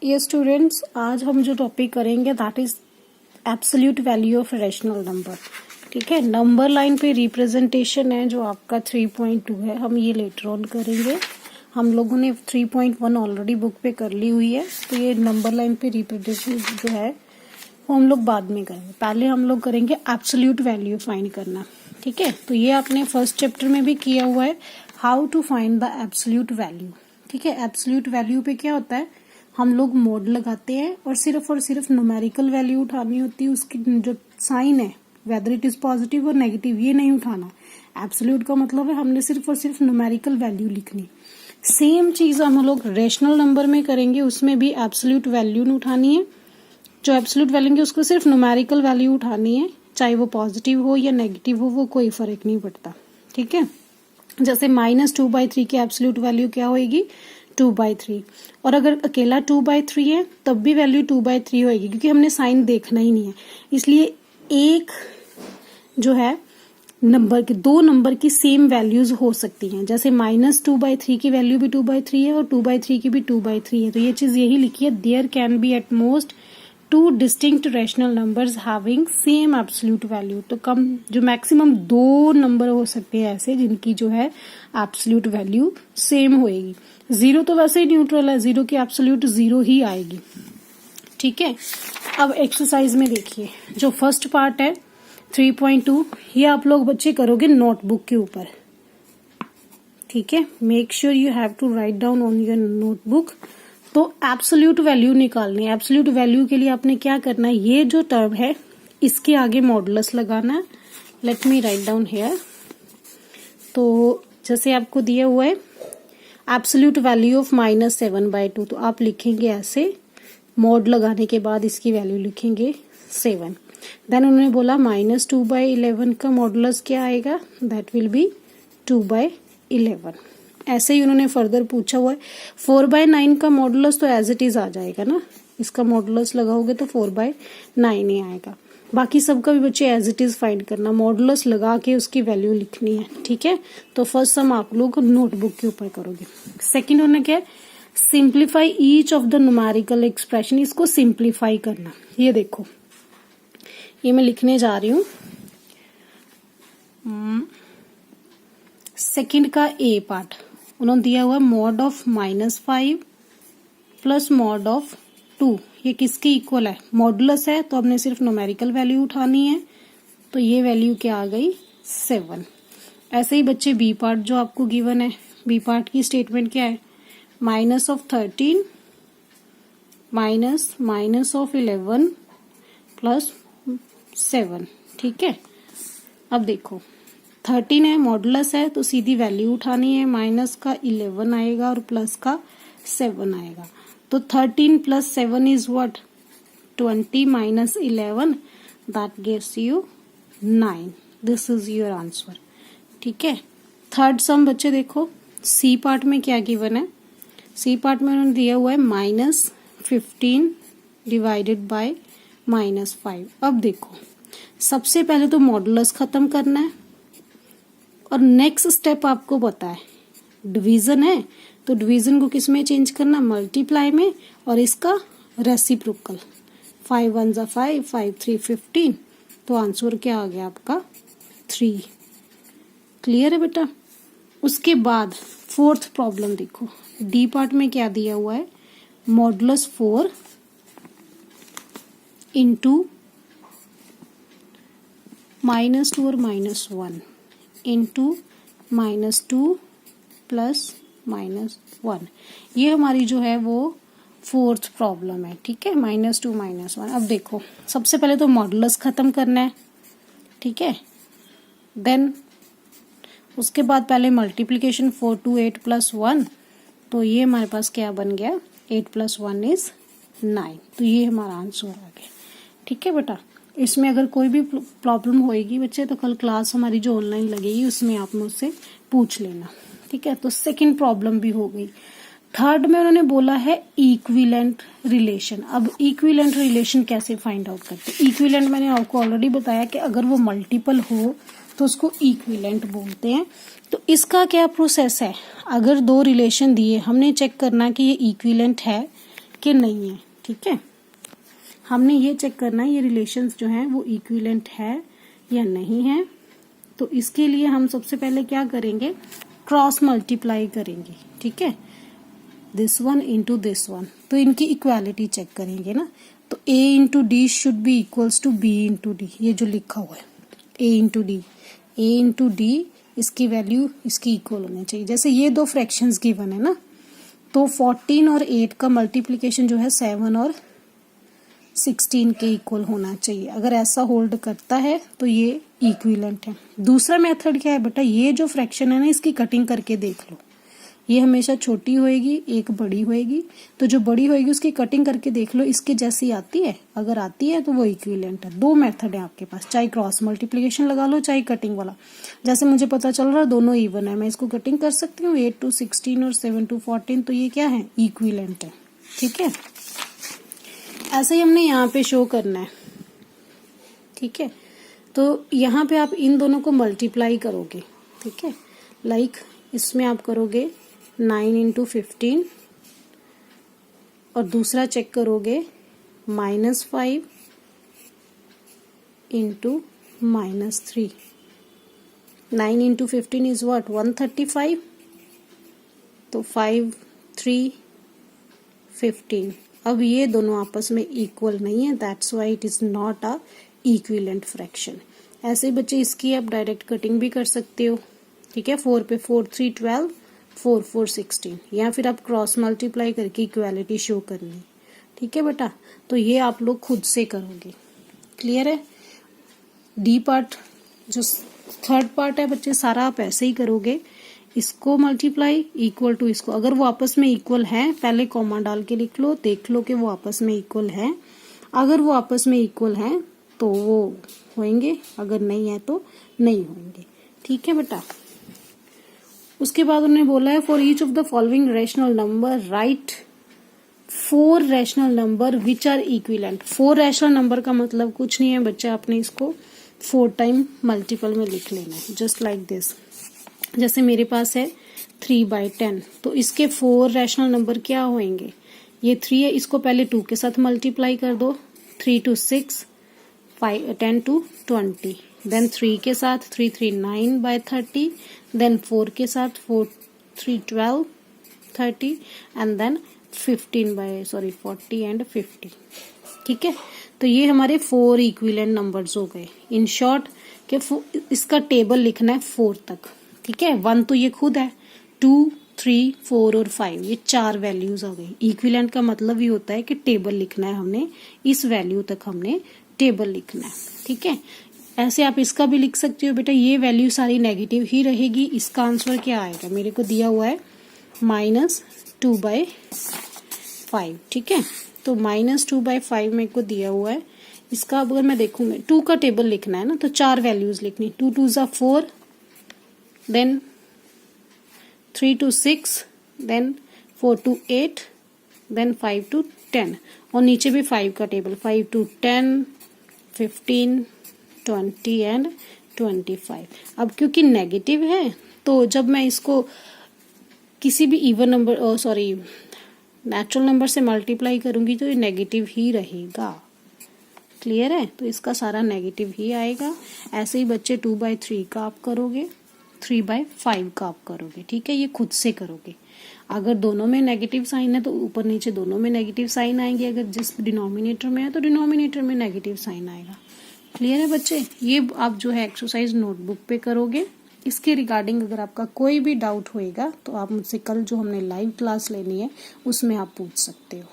ये स्टूडेंट्स, आज हम जो टॉपिक करेंगे that is absolute value of rational number. ठीक है, नंबर लाइन पे रिप्रेजेंटेशन है जो आपका 3.2 है, हम ये लेटर ऑन करेंगे। हम लोगों ने 3.1 ऑलरेडी बुक पे कर ली हुई है, तो ये नंबर लाइन पे रिप्रेजेंटेशन जो है वो हम लोग बाद में करेंगे। पहले हम लोग करेंगे एब्सोल्यूट वैल्यू फाइंड करना। ठीक है, तो ये आपने फर्स्ट चैप्टर में भी किया हुआ है, how to find the absolute value. ठीक है, एब्सोल्यूट वैल्यू पे क्या होता है, हम लोग मोड लगाते हैं और सिर्फ न्यूमेरिकल वैल्यू उठानी होती है। उसकी जो साइन है वेदर इट इज पॉजिटिव और नेगेटिव ये नहीं उठाना। एब्सोल्यूट का मतलब है हमने सिर्फ न्यूमेरिकल वैल्यू लिखनी। सेम चीज हम लोग रेशनल नंबर में करेंगे, उसमें भी एब्सोल्यूट वैल्यू उठानी है। जो एब्सोल्यूट वैल्यू है उसको सिर्फ न्यूमेरिकल वैल्यू उठानी है, चाहे वो पॉजिटिव हो या नेगेटिव हो, वो कोई फर्क नहीं पड़ता। ठीक है, जैसे -2/3 की एब्सोल्यूट वैल्यू क्या होगी, 2/3। और अगर अकेला 2/3 है तब भी वैल्यू 2/3 होगी, क्योंकि हमने साइन देखना ही नहीं है। इसलिए एक जो है नंबर के दो नंबर की सेम वैल्यूज हो सकती हैं। जैसे -2/3 की वैल्यू भी 2/3 है और 2/3 की भी 2/3 है, तो ये चीज यही लिखी है, there can be at most two distinct rational numbers having same absolute value. तो कम जो मैक्सिमम दो नंबर हो सकते हैं ऐसे जिनकी जो है एब्सोल्यूट वैल्यू सेम होएगी। जीरो तो वैसे ही न्यूट्रल है, जीरो की एब्सोल्यूट जीरो ही आएगी। ठीक है, अब एक्सरसाइज में देखिए, जो फर्स्ट पार्ट है 3.2, ये आप लोग बच्चे करोगे नोटबुक के ऊपर। ठीक है, make sure you have to write down on your notebook. तो एब्सोल्यूट वैल्यू निकालनी है। एब्सोल्यूट वैल्यू के लिए आपने क्या करना है, ये जो टर्म है इसके आगे मॉडुलस लगाना है। Let me write down here. तो जैसे आपको दिया हुआ है एब्सोल्यूट वैल्यू ऑफ -7/2, तो आप लिखेंगे ऐसे, मॉड लगाने के बाद इसकी वैल्यू लिखेंगे 7। देन उन्होंने बोला -2/11 का मॉडुलस क्या आएगा, दैट विल बी 2/11। ऐसे ही उन्होंने फर्दर पूछा हुआ है 4/9 का मॉडुलस, तो एज इट इज आ जाएगा ना, इसका मॉडुलस लगाओगे तो 4/9 ही आएगा। बाकी सबका भी बच्चे एज इट इज फाइंड करना, मॉडुलस लगा के उसकी वैल्यू लिखनी है। ठीक है, तो फर्स्ट सम आप लोग नोटबुक के ऊपर करोगे। सेकंड उन्होंने क्या, simplify each of the numerical expression, इसको सिंप्लीफाई करना। ये देखो, ये मैं लिखने जा रही हूं, सेकंड का ए पार्ट उन्होंने दिया हुआ mod of -5 plus mod of 2, ये किसके इक्वल है, मॉडुलस है, तो हमने सिर्फ न्यूमेरिकल वैल्यू उठानी है। तो ये वैल्यू क्या आ गई, 7। ऐसे ही बच्चे बी पार्ट जो आपको गिवन है, बी पार्ट की स्टेटमेंट क्या है, -13 -11 प्लस 7। ठीक है, अब देखो 13 है, मॉडुलस है, तो सीधी वैल्यू उठानी है, माइनस का 11 आएगा और प्लस का 7 आएगा। तो 13 + 7 is what, 20 - 11, that gives you 9। This is your answer. ठीक है, थर्ड सम बच्चे देखो, सी पार्ट में क्या गिवन है, सी पार्ट में उन्होंने दिया हुआ है -15 डिवाइडेड बाय -5। अब देखो, सबसे पहले तो मॉडुलस खत्म करना है, और नेक्स्ट स्टेप आपको पता है डिवीजन है, तो डिवीजन को किस में चेंज करना, मल्टीप्लाई में, और इसका रेसिप्रोकल। 5 1 = 5, 5 3 15, तो आंसर क्या आ गया आपका 3। क्लियर है बेटा। उसके बाद फोर्थ प्रॉब्लम देखो, डी पार्ट में क्या दिया हुआ है, मॉडुलस 4 इंटू -2 और -1 इंटू -2 प्लस -1। ये हमारी जो है वो फोर्थ प्रॉब्लम है। ठीक है, -2 -1। अब देखो, सबसे पहले तो मॉडुलस खत्म करना है। ठीक है, देन उसके बाद पहले मल्टीप्लीकेशन 4 2 8 + 1, तो ये हमारे पास क्या बन गया, 8 + 1 = 9। तो ये हमारा आंसर आ गया। ठीक है बेटा, इसमें अगर कोई भी प्रॉब्लम होएगी बच्चे, तो कल क्लास हमारी जो ऑनलाइन लगेगी उसमें आप मुझसे पूछ लेना। ठीक है, तो सेकंड प्रॉब्लम भी हो गई। थर्ड में उन्होंने बोला है इक्विवेलेंट रिलेशन। अब इक्विवेलेंट रिलेशन कैसे फाइंड आउट करते हैं, इक्विवेलेंट मैंने आपको ऑलरेडी बताया कि अगर वो मल्टीपल हो तो उसको इक्विवेलेंट बोलते हैं। तो इसका क्या प्रोसेस है, अगर दो रिलेशन दिए, हमने चेक करना कि ये इक्विवेलेंट है कि नहीं है। ठीक है, हमने ये चेक करना है ये रिलेशंस जो हैं वो इक्विवेलेंट है या नहीं है। तो इसके लिए हम सबसे पहले क्या करेंगे, क्रॉस मल्टीप्लाई करेंगे। ठीक है, this one into this one, तो इनकी इक्वालिटी चेक करेंगे ना। तो a into D should be equals to b into D, ये जो लिखा हुआ है a into D, a into D इसकी वैल्यू इसकी इक्वल होनी चाहिए। जैसे ये दो फ्रैक्शंस गिवन है ना, तो 14 और 8 का मल्टीप्लिकेशन जो है 7 और 16 के इक्वल होना चाहिए। अगर ऐसा होल्ड करता है तो ये इक्विवेलेंट है। दूसरा मेथड क्या है बेटा, ये जो फ्रैक्शन है ना इसकी कटिंग करके देख लो। ये हमेशा छोटी होएगी, एक बड़ी होएगी, तो जो बड़ी होएगी उसकी कटिंग करके देख लो इसके जैसी आती है। अगर आती है तो वो इक्विवेलेंट है। दो मेथड है आपके पास, चाहे क्रॉस मल्टीप्लिकेशन लगा लो चाहे कटिंग वाला। जैसे मुझे पता चल रहा है दोनों इवन है, मैं इसको कटिंग कर सकती हूँ 8 to 16 और 7 to 14, तो ये क्या है, इक्विवेलेंट है। ठीक है, ऐसे ही हमने यहाँ पे शो करना है। ठीक है, तो यहाँ पे आप इन दोनों को मल्टीप्लाई करोगे। ठीक है, लाइक इसमें आप करोगे 9 इंटू 15 और दूसरा चेक करोगे -5 इंटू -3। 9 इंटू 15 इज व्हाट, 135, तो 5 3 15। अब ये दोनों आपस में इक्वल नहीं है, that's why it is not a equivalent fraction. ऐसे ही बच्चे इसकी आप डायरेक्ट कटिंग भी कर सकते हो। ठीक है, 4 पे 4 3 12, 4 4 16, या फिर आप क्रॉस मल्टीप्लाई करके इक्वालिटी शो करनी। ठीक है बेटा, तो ये आप लोग खुद से करोगे। क्लियर है। डी पार्ट जो थर्ड पार्ट है बच्चे सारा आप ऐसे ही करोगे। इसको मल्टीप्लाई इक्वल टू इसको, अगर वो आपस में इक्वल है पहले कॉमा डाल के लिख लो, देख लो कि वो आपस में इक्वल है। अगर वो आपस में इक्वल है तो वो होंगे, अगर नहीं है तो नहीं होंगे। ठीक है बेटा। उसके बाद उन्होंने बोला है for each of the following rational number write 4 rational number which are equivalent. 4 rational number का मतलब कुछ नहीं है बच्चा, आपने इसको 4 टाइम मल्टीपल में लिख लेना है, जस्ट लाइक दिस। जैसे मेरे पास है 3/10, तो इसके 4 रैशनल नंबर क्या होंगे, ये 3 है, इसको पहले 2 के साथ मल्टीप्लाई कर दो, 3 to 6, 10 to 20, देन 3 के साथ 3 3 9/30, देन 4 के साथ 4 3 12 30, एंड देन 40 एंड 50। ठीक है, तो ये हमारे 4 इक्विवेलेंट नंबर्स हो गए। इन शॉर्ट कि इसका टेबल लिखना है 4 तक। ठीक है, 1 तो ये खुद है, 2 3 4 और 5 ये 4 वैल्यूज आ गई। इक्विवेलेंट का मतलब ये होता है कि टेबल लिखना है हमने, इस वैल्यू तक हमने टेबल लिखना है। ठीक है, ऐसे आप इसका भी लिख सकते हो बेटा, ये वैल्यू सारी नेगेटिव ही रहेगी। इसका आंसर क्या आएगा, मेरे को दिया हुआ है -2/5। ठीक है, तो -2/5 मेरे को दिया हुआ है। इसका अगर मैं देखूं, मैं 2 का टेबल लिखना है ना, तो 4 वैल्यूज लिखनी, 2 2 4, then 3 to 6, then 4 to 8, then 5 to 10, और नीचे भी 5 का टेबल, 5 to 10, 15, 20 एंड 25। अब क्योंकि नेगेटिव है तो जब मैं इसको किसी भी इवन नंबर नेचुरल नंबर से मल्टीप्लाई करूंगी तो ये नेगेटिव ही रहेगा। क्लियर है, तो इसका सारा नेगेटिव ही आएगा। ऐसे ही बच्चे 2/3 का आप करोगे, 3/5 का आप करोगे। ठीक है, ये खुद से करोगे। अगर दोनों में नेगेटिव साइन है तो ऊपर नीचे दोनों में नेगेटिव साइन आएंगे, अगर जिस डिनोमिनेटर में है तो डिनोमिनेटर में नेगेटिव साइन आएगा। क्लियर है बच्चे, ये आप जो है एक्सरसाइज नोटबुक पे करोगे। इसके रिगार्डिंग अगर आपका कोई भी डाउट होएगा तो आप मुझसे कल जो हमने लाइव क्लास लेनी है उसमें आप पूछ सकते हो।